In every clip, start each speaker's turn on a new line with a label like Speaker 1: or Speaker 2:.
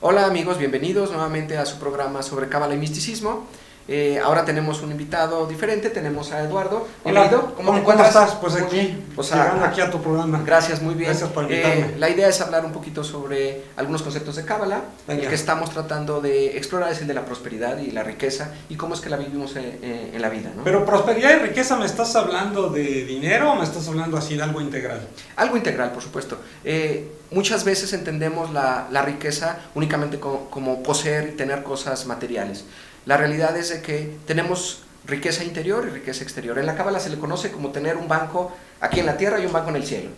Speaker 1: Hola amigos, bienvenidos nuevamente a su programa sobre Cábala y misticismo. Ahora tenemos un invitado diferente, tenemos a Eduardo.
Speaker 2: Hola, ¿cómo estás? Pues aquí, llegando aquí a tu programa.
Speaker 1: Gracias, muy bien.
Speaker 2: Gracias por invitarme.
Speaker 1: La idea es hablar un poquito sobre algunos conceptos de Cábala. El que estamos tratando de explorar es el de la prosperidad y la riqueza y cómo es que la vivimos en la vida, ¿no?
Speaker 2: Pero prosperidad y riqueza, ¿me estás hablando de dinero o me estás hablando así de algo integral?
Speaker 1: Algo integral, por supuesto. Muchas veces entendemos la riqueza únicamente como poseer y tener cosas materiales. La realidad es de que tenemos riqueza interior y riqueza exterior. En la Cábala se le conoce como tener un banco aquí en la tierra y un banco en el cielo.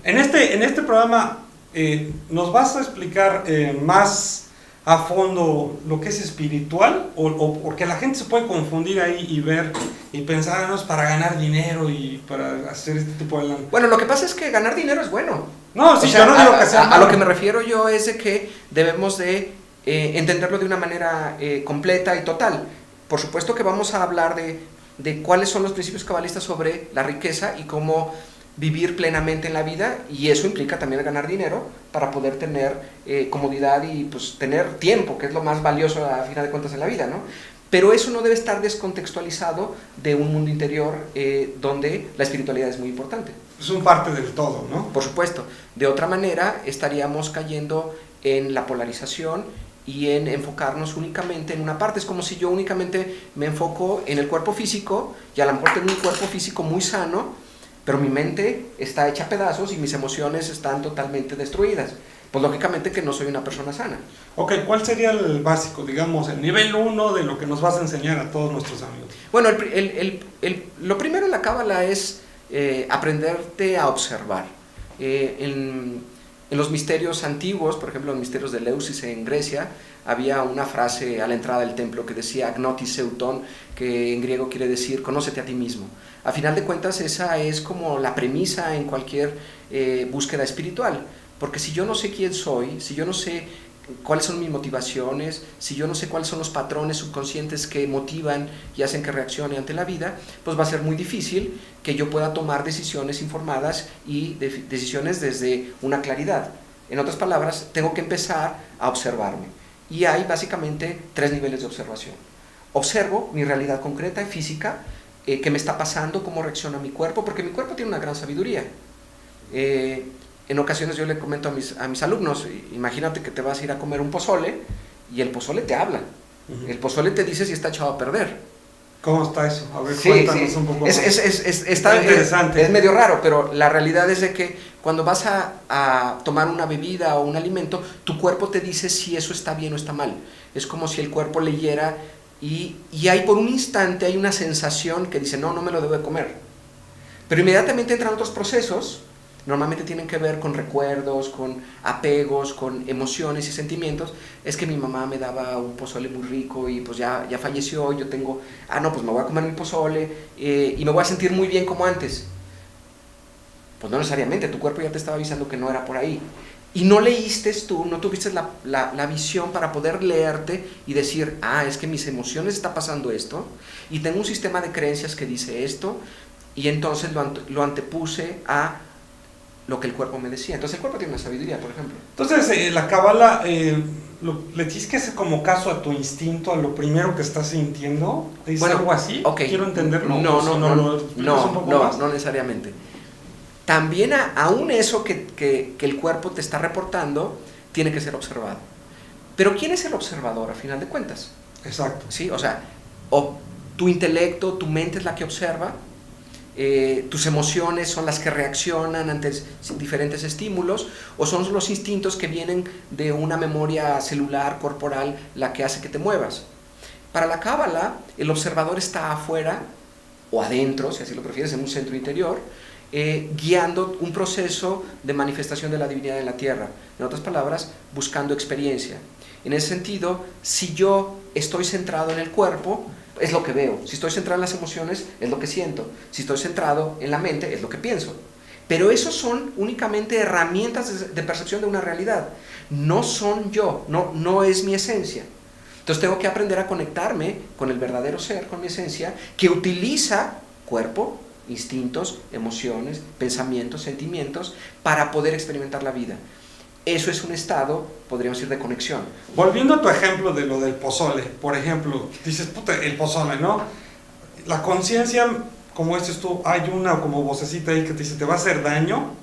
Speaker 2: En este programa nos vas a explicar más a fondo lo que es espiritual, o porque la gente se puede confundir ahí y ver y pensar, no es para ganar dinero y para hacer este tipo de...
Speaker 1: Bueno, lo que pasa es que ganar dinero es bueno.
Speaker 2: No, sí, o sea, yo no digo que sea malo.
Speaker 1: A lo que me refiero yo es de que debemos de entenderlo de una manera completa y total. Por supuesto que vamos a hablar de cuáles son los principios cabalistas sobre la riqueza y cómo vivir plenamente en la vida, y eso implica también ganar dinero para poder tener comodidad y pues tener tiempo, que es lo más valioso a final de cuentas en la vida, ¿no? Pero eso no debe estar descontextualizado de un mundo interior donde la espiritualidad es muy importante.
Speaker 2: Es un parte del todo, ¿no?
Speaker 1: Por supuesto. De otra manera estaríamos cayendo en la polarización y en enfocarnos únicamente en una parte. Es como si yo únicamente me enfoco en el cuerpo físico y a lo mejor tengo un cuerpo físico muy sano, pero mi mente está hecha a pedazos y mis emociones están totalmente destruidas. Pues lógicamente que no soy una persona sana.
Speaker 2: Ok, ¿cuál sería el básico, digamos, el nivel 1 de lo que nos vas a enseñar a todos nuestros amigos?
Speaker 1: Bueno, lo primero en la Cábala es aprenderte a observar. En los misterios antiguos, por ejemplo, los misterios de Eleusis en Grecia, había una frase a la entrada del templo que decía agnotis euton, que en griego quiere decir conócete a ti mismo. A final de cuentas, esa es como la premisa en cualquier búsqueda espiritual, porque si yo no sé quién soy, si yo no sé cuáles son mis motivaciones, si yo no sé cuáles son los patrones subconscientes que motivan y hacen que reaccione ante la vida, pues va a ser muy difícil que yo pueda tomar decisiones informadas y decisiones desde una claridad. En otras palabras, tengo que empezar a observarme. Y hay básicamente 3 niveles de observación. Observo mi realidad concreta y física, qué me está pasando, cómo reacciona mi cuerpo, porque mi cuerpo tiene una gran sabiduría. En ocasiones yo le comento a mis alumnos, imagínate que te vas a ir a comer un pozole y el pozole te habla. El pozole te dice si está echado a perder.
Speaker 2: ¿Cómo está eso? A ver, cuéntanos un poco más.
Speaker 1: Está interesante. Es medio raro, pero la realidad es de que cuando vas a tomar una bebida o un alimento, tu cuerpo te dice si eso está bien o está mal. Es como si el cuerpo leyera y hay por un instante hay una sensación que dice no me lo debo de comer. Pero inmediatamente entran otros procesos. Normalmente tienen que ver con recuerdos, con apegos, con emociones y sentimientos. Es que mi mamá me daba un pozole muy rico y pues ya falleció, y yo tengo, pues me voy a comer mi pozole y me voy a sentir muy bien como antes. Pues no necesariamente, tu cuerpo ya te estaba avisando que no era por ahí. Y no leíste tú, no tuviste la visión para poder leerte y decir, es que mis emociones está pasando esto y tengo un sistema de creencias que dice esto, y entonces lo antepuse a lo que el cuerpo me decía. Entonces el cuerpo tiene una sabiduría, por ejemplo.
Speaker 2: Entonces la Cábala le tienes que hacer como caso a tu instinto, a lo primero que estás sintiendo. ¿Es algo así?
Speaker 1: Okay.
Speaker 2: Quiero entenderlo.
Speaker 1: No necesariamente. También aún eso que el cuerpo te está reportando tiene que ser observado. Pero ¿quién es el observador a final de cuentas?
Speaker 2: Exacto.
Speaker 1: ¿Sí? O sea, tu intelecto, tu mente es la que observa. Tus emociones son las que reaccionan ante diferentes estímulos, o son los instintos que vienen de una memoria celular, corporal, la que hace que te muevas. Para la Cábala, el observador está afuera o adentro, si así lo prefieres, en un centro interior, guiando un proceso de manifestación de la divinidad en la tierra. En otras palabras, buscando experiencia. En ese sentido, si yo estoy centrado en el cuerpo, es lo que veo. Si estoy centrado en las emociones, es lo que siento. Si estoy centrado en la mente, es lo que pienso. Pero esos son únicamente herramientas de percepción de una realidad. No son yo, no es mi esencia. Entonces tengo que aprender a conectarme con el verdadero ser, con mi esencia, que utiliza cuerpo, instintos, emociones, pensamientos, sentimientos, para poder experimentar la vida. eso es un estado, podríamos decir, de conexión.
Speaker 2: Volviendo a tu ejemplo de lo del pozole, por ejemplo, dices, puta, el pozole, ¿no? La conciencia, como dices tú, hay una como vocecita ahí que te dice, te va a hacer daño,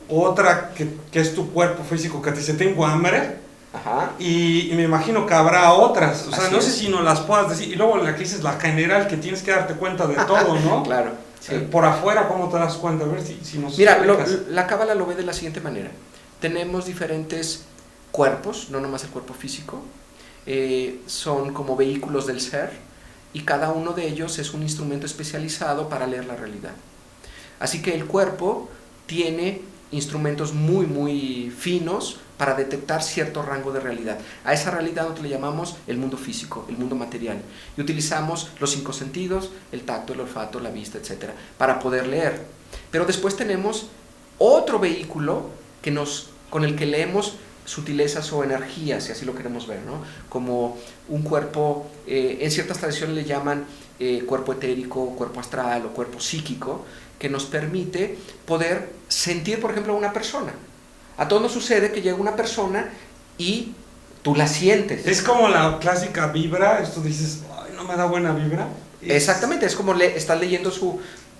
Speaker 2: otra que es tu cuerpo físico que te dice, tengo hambre,
Speaker 1: Ajá.
Speaker 2: y me imagino que habrá otras, o sea,
Speaker 1: Así
Speaker 2: no sé
Speaker 1: es.
Speaker 2: si nos las puedas decir, y luego la que dices, la general, que tienes que darte cuenta de todo, ¿no?
Speaker 1: Claro. Sí.
Speaker 2: Por afuera, ¿cómo te das cuenta? A ver si nos
Speaker 1: Mira,
Speaker 2: explicas.
Speaker 1: la cábala lo ve de la siguiente manera. Tenemos diferentes cuerpos, no nomás el cuerpo físico, son como vehículos del ser, y cada uno de ellos es un instrumento especializado para leer la realidad. Así que el cuerpo tiene instrumentos muy, muy finos para detectar cierto rango de realidad. A esa realidad nosotros le llamamos el mundo físico, el mundo material. Y utilizamos los 5 sentidos, el tacto, el olfato, la vista, etcétera, para poder leer. Pero después tenemos otro vehículo con el que leemos sutilezas o energías, si así lo queremos ver, ¿no? Como un cuerpo, en ciertas tradiciones le llaman cuerpo etérico, cuerpo astral o cuerpo psíquico, que nos permite poder sentir, por ejemplo, a una persona. A todos nos sucede que llega una persona y tú la sientes.
Speaker 2: Es como la clásica vibra, esto dices, ay, no me da buena vibra.
Speaker 1: Exactamente, es como estás leyendo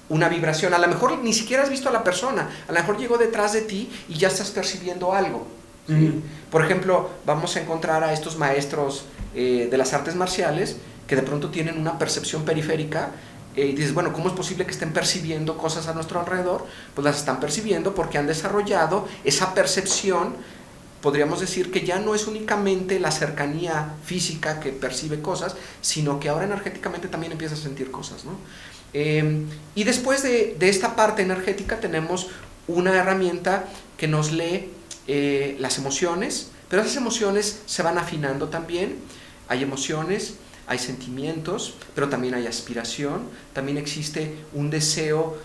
Speaker 1: una vibración. A lo mejor ni siquiera has visto a la persona, a lo mejor llegó detrás de ti y ya estás percibiendo algo. ¿Sí? Por ejemplo, vamos a encontrar a estos maestros de las artes marciales que de pronto tienen una percepción periférica y dices, bueno, ¿cómo es posible que estén percibiendo cosas a nuestro alrededor? Pues las están percibiendo porque han desarrollado esa percepción. Podríamos decir que ya no es únicamente la cercanía física que percibe cosas, sino que ahora energéticamente también empieza a sentir cosas, ¿no? Y después de esta parte energética tenemos una herramienta que nos lee las emociones, pero esas emociones se van afinando también. Hay emociones, hay sentimientos, pero también hay aspiración, también existe un deseo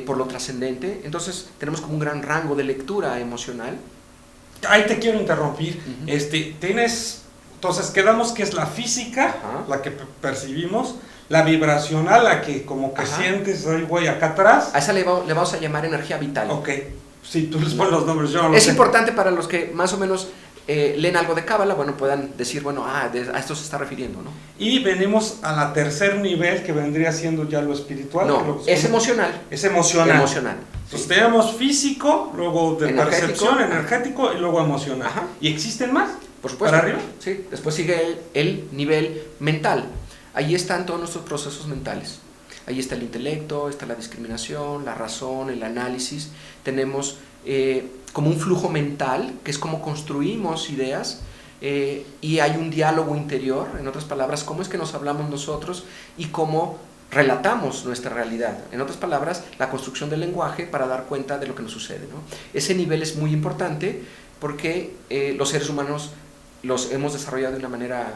Speaker 1: por lo trascendente. Entonces tenemos como un gran rango de lectura emocional.
Speaker 2: Ahí te quiero interrumpir. Entonces quedamos que es la física,
Speaker 1: Ajá.
Speaker 2: la que percibimos, la vibracional, la que como que
Speaker 1: Ajá.
Speaker 2: sientes ahí, güey, acá atrás.
Speaker 1: A esa le vamos a llamar energía vital.
Speaker 2: Ok, si tú les pones los nombres, yo no lo
Speaker 1: Es
Speaker 2: sé.
Speaker 1: importante para los que más o menos leen algo de cábala, bueno, puedan decir, bueno, a esto se está refiriendo, ¿no?
Speaker 2: Y venimos a la tercer nivel, que vendría siendo ya lo espiritual.
Speaker 1: No, es emocional.
Speaker 2: Es emocional.
Speaker 1: Emocional.
Speaker 2: Entonces
Speaker 1: Sí.
Speaker 2: tenemos físico, luego de
Speaker 1: Energético.
Speaker 2: percepción, energético y luego emocional.
Speaker 1: Ajá.
Speaker 2: ¿Y existen más?
Speaker 1: Por supuesto.
Speaker 2: ¿Para arriba?
Speaker 1: Sí, después sigue el nivel mental. Ahí están todos nuestros procesos mentales. Ahí está el intelecto, está la discriminación, la razón, el análisis. Tenemos como un flujo mental, que es como construimos ideas, y hay un diálogo interior, en otras palabras, cómo es que nos hablamos nosotros y cómo relatamos nuestra realidad. En otras palabras, la construcción del lenguaje para dar cuenta de lo que nos sucede, ¿no? Ese nivel es muy importante porque los seres humanos los hemos desarrollado de una manera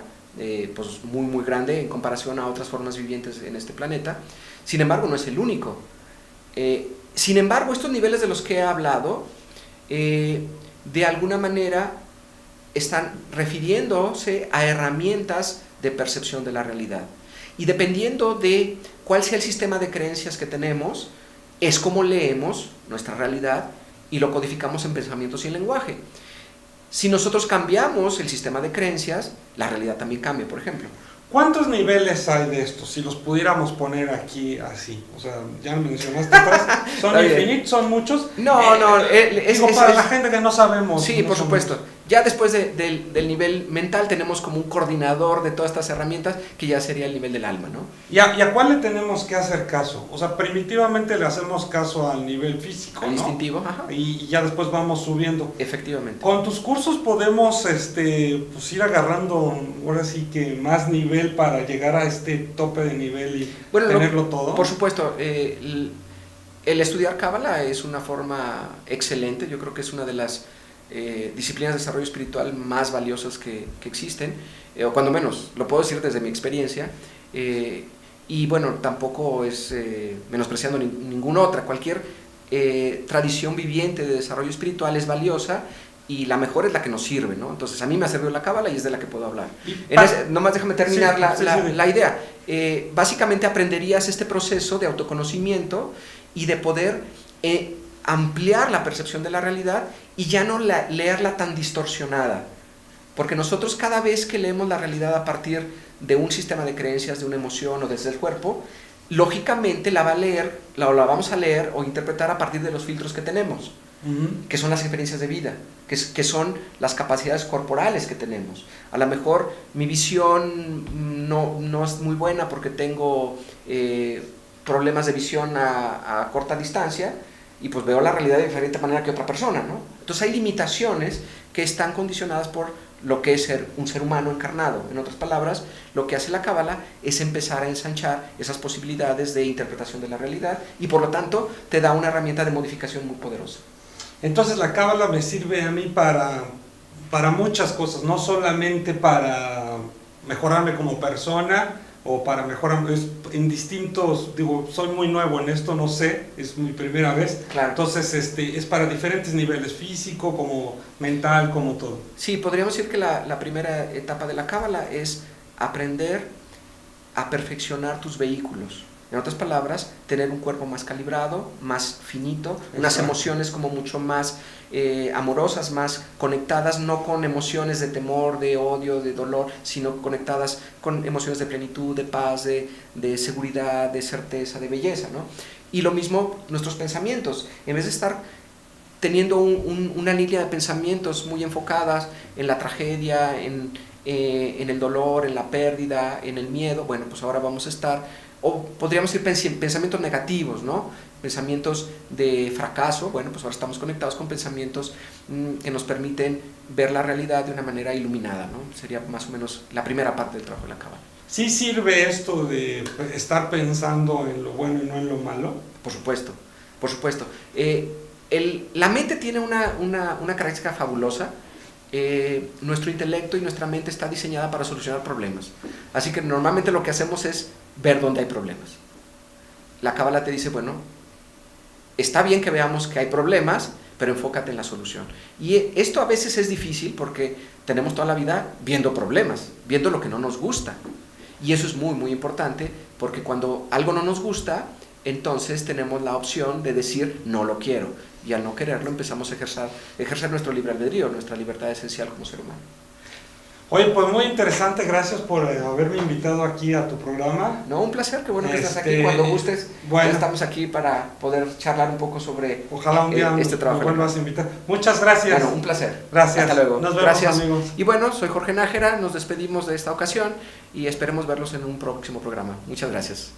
Speaker 1: pues muy muy grande en comparación a otras formas vivientes en este planeta. Sin embargo, no es el único. Sin embargo, estos niveles de los que he hablado, de alguna manera están refiriéndose a herramientas de percepción de la realidad. Y dependiendo de cuál sea el sistema de creencias que tenemos, es como leemos nuestra realidad y lo codificamos en pensamientos y en lenguaje. Si nosotros cambiamos el sistema de creencias, la realidad también cambia, por ejemplo.
Speaker 2: ¿Cuántos niveles hay de estos? Si los pudiéramos poner aquí así. O sea, ya mencionaste tres. ¿Son infinitos? ¿Son muchos?
Speaker 1: No,
Speaker 2: digo, para la gente que no sabemos.
Speaker 1: Sí,
Speaker 2: no
Speaker 1: por
Speaker 2: somos.
Speaker 1: supuesto. Ya después del nivel mental tenemos como un coordinador de todas estas herramientas que ya sería el nivel del alma, ¿no?
Speaker 2: ¿Y a cuál le tenemos que hacer caso? O sea, primitivamente le hacemos caso al nivel físico,
Speaker 1: Al
Speaker 2: ¿no?
Speaker 1: instintivo, ajá.
Speaker 2: Y ya después vamos subiendo.
Speaker 1: Efectivamente.
Speaker 2: Con tus cursos podemos pues ir agarrando, ahora sí que más nivel para llegar a este tope de nivel y tenerlo todo.
Speaker 1: Por supuesto, el estudiar cábala es una forma excelente. Yo creo que es una de las disciplinas de desarrollo espiritual más valiosas que existen, o cuando menos, lo puedo decir desde mi experiencia, y bueno, tampoco es menospreciando ninguna otra. Cualquier tradición viviente de desarrollo espiritual es valiosa, y la mejor es la que nos sirve, ¿no? Entonces a mí me ha servido la cábala y es de la que puedo hablar. Nomás déjame terminar la idea. Básicamente aprenderías este proceso de autoconocimiento y de poder ampliar la percepción de la realidad y ya no leerla tan distorsionada. Porque nosotros cada vez que leemos la realidad a partir de un sistema de creencias, de una emoción o desde el cuerpo, lógicamente la vamos a leer o interpretar a partir de los filtros que tenemos, que son las experiencias de vida, que son las capacidades corporales que tenemos. A lo mejor mi visión no es muy buena porque tengo problemas de visión a corta distancia, y pues veo la realidad de diferente manera que otra persona, ¿no? Entonces hay limitaciones que están condicionadas por lo que es ser un ser humano encarnado. En otras palabras, lo que hace la Cábala es empezar a ensanchar esas posibilidades de interpretación de la realidad y por lo tanto te da una herramienta de modificación muy poderosa.
Speaker 2: Entonces la Cábala me sirve a mí para muchas cosas, no solamente para mejorarme como persona o para mejorar en distintos, digo, soy muy nuevo en esto, no sé, es mi primera vez,
Speaker 1: claro.
Speaker 2: Entonces es para diferentes niveles, físico, como mental, como todo.
Speaker 1: Sí, podríamos decir que la primera etapa de la Cábala es aprender a perfeccionar tus vehículos. En otras palabras, tener un cuerpo más calibrado, más finito, unas emociones como mucho más amorosas, más conectadas, no con emociones de temor, de odio, de dolor, sino conectadas con emociones de plenitud, de paz, de seguridad, de certeza, de belleza, ¿no? Y lo mismo nuestros pensamientos, en vez de estar teniendo una línea de pensamientos muy enfocadas en la tragedia, en el dolor, en la pérdida, en el miedo, bueno, pues ahora vamos a estar, o podríamos decir pensamientos negativos, ¿no? Pensamientos de fracaso, bueno, pues ahora estamos conectados con pensamientos que nos permiten ver la realidad de una manera iluminada, ¿no? Sería más o menos la primera parte del trabajo de la Cábala.
Speaker 2: ¿Sí sirve esto de estar pensando en lo bueno y no en lo malo?
Speaker 1: Por supuesto, por supuesto. La mente tiene una característica fabulosa. Nuestro intelecto y nuestra mente está diseñada para solucionar problemas, así que normalmente lo que hacemos es ver dónde hay problemas. La Cábala te dice, bueno, está bien que veamos que hay problemas, pero enfócate en la solución. Y esto a veces es difícil porque tenemos toda la vida viendo problemas, viendo lo que no nos gusta, y eso es muy muy importante porque cuando algo no nos gusta, entonces tenemos la opción de decir no lo quiero, y al no quererlo empezamos a ejercer nuestro libre albedrío, nuestra libertad esencial como ser humano.
Speaker 2: Oye, pues muy interesante, gracias por haberme invitado aquí a tu programa.
Speaker 1: No, un placer, qué bueno que estás aquí, cuando gustes, bueno, ya estamos aquí para poder charlar un poco sobre
Speaker 2: ojalá un día
Speaker 1: este trabajo.
Speaker 2: Me vuelvas a invitar. Muchas gracias.
Speaker 1: Bueno, un placer.
Speaker 2: Gracias.
Speaker 1: Hasta luego.
Speaker 2: Nos vemos,
Speaker 1: gracias.
Speaker 2: amigos.
Speaker 1: Y bueno, soy Jorge Nájera, nos despedimos de esta ocasión y esperemos verlos en un próximo programa. Muchas gracias.